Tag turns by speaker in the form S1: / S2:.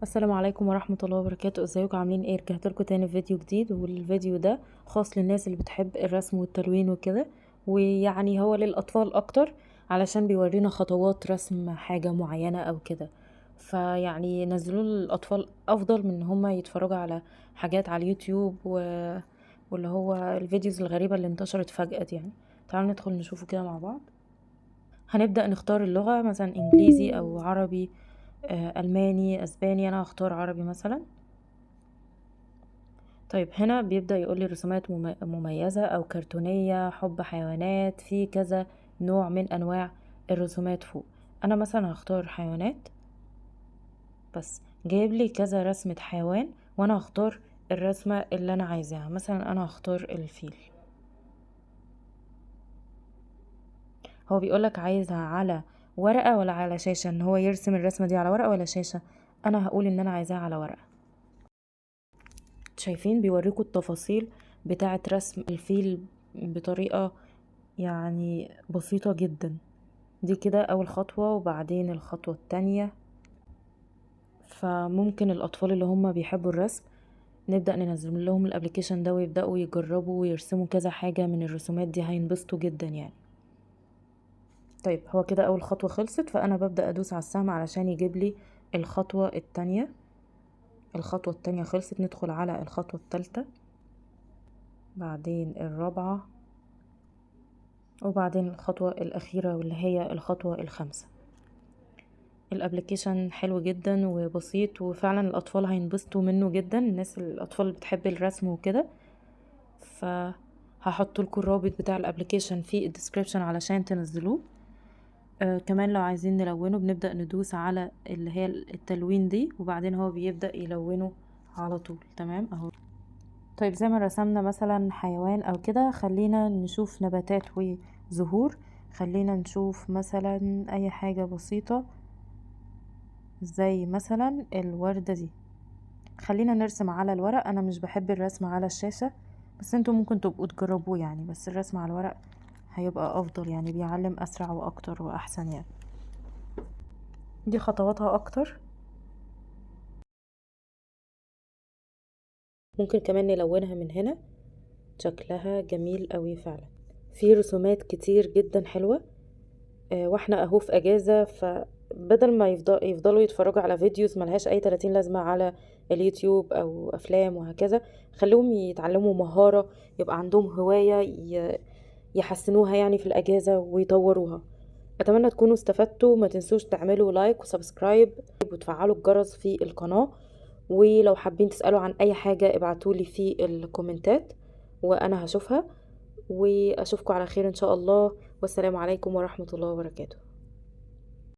S1: السلام عليكم ورحمة الله وبركاته. ازيكم عاملين ايه؟ رجعت لكم تاني في فيديو جديد، والفيديو ده خاص للناس اللي بتحب الرسم والتلوين وكده، ويعني هو للأطفال اكتر علشان بيورينا خطوات رسم حاجة معينة او كده. فيعني نزلوا للأطفال افضل من ان هما يتفرجوا على حاجات على اليوتيوب واللي هو الفيديوز الغريبة اللي انتشرت فجأة دي. يعني تعالوا ندخل نشوفه كده مع بعض. هنبدأ نختار اللغة، مثلا انجليزي او عربي، ألماني، أسباني. أنا هختار عربي مثلا. طيب هنا بيبدأ يقولي رسومات مميزة أو كرتونية، حب حيوانات، في كذا نوع من أنواع الرسومات فوق. أنا مثلا هختار حيوانات، بس جايب لي كذا رسمة حيوان وأنا هختار الرسمة اللي أنا عايزاها. مثلا أنا هختار الفيل. هو بيقولك عايزها على ورقة ولا على شاشة، ان هو يرسم الرسمة دي على ورقة ولا شاشة. أنا هقول ان أنا عايزاها على ورقة. شايفين بيوريكوا التفاصيل بتاعة رسم الفيل بطريقة يعني بسيطة جدا. دي كده اول خطوة، وبعدين الخطوة التانية. فممكن الاطفال اللي هم بيحبوا الرسم نبدأ ننزل لهم الابليكيشن ده ويبدأوا يجربوا ويرسموا كذا حاجة من الرسومات دي، هينبسطوا جدا يعني. طيب هو كده اول خطوة خلصت، فانا ببدأ ادوس على السهم علشان يجيب لي الخطوة التانية. الخطوة التانية خلصت، ندخل على الخطوة التالتة، بعدين الرابعة، وبعدين الخطوة الأخيرة واللي هي الخطوة الخامسة. الابليكيشن حلو جدا وبسيط، وفعلا الأطفال هينبسطوا منه جدا، الأطفال اللي بتحب الرسم وكده. فهحط لكم الرابط بتاع الابليكيشن في الديسكريبشن علشان تنزلوه. كمان لو عايزين نلونه بنبدأ ندوس على اللي هي التلوين دي، وبعدين هو بيبدأ يلونه على طول. تمام اهو. طيب زي ما رسمنا مثلا حيوان او كده، خلينا نشوف نباتات وزهور. خلينا نشوف مثلا اي حاجة بسيطة زي مثلا الوردة دي. خلينا نرسم على الورق. انا مش بحب الرسم على الشاشة، بس انتوا ممكن تبقوا تجربوه يعني، بس الرسم على الورق هيبقى افضل يعني، بيعلم اسرع واكتر واحسن يعني. دي خطواتها اكتر. ممكن كمان نلونها من هنا، شكلها جميل قوي فعلا. في رسومات كتير جدا حلوة. واحنا اهو في اجازة، فبدل ما يفضلوا يتفرجوا على فيديوز ملهاش اي 30 لازمة على اليوتيوب او افلام وهكذا، خليهم يتعلموا مهارة، يبقى عندهم هواية يحسنوها يعني في الاجازة ويطوروها. اتمنى تكونوا استفدتوا. ما تنسوش تعملوا لايك وسبسكرايب وتفعلوا الجرس في القناة. ولو حابين تسألوا عن اي حاجة ابعتولي في الكومنتات وانا هشوفها. واشوفكم على خير ان شاء الله، والسلام عليكم ورحمة الله وبركاته.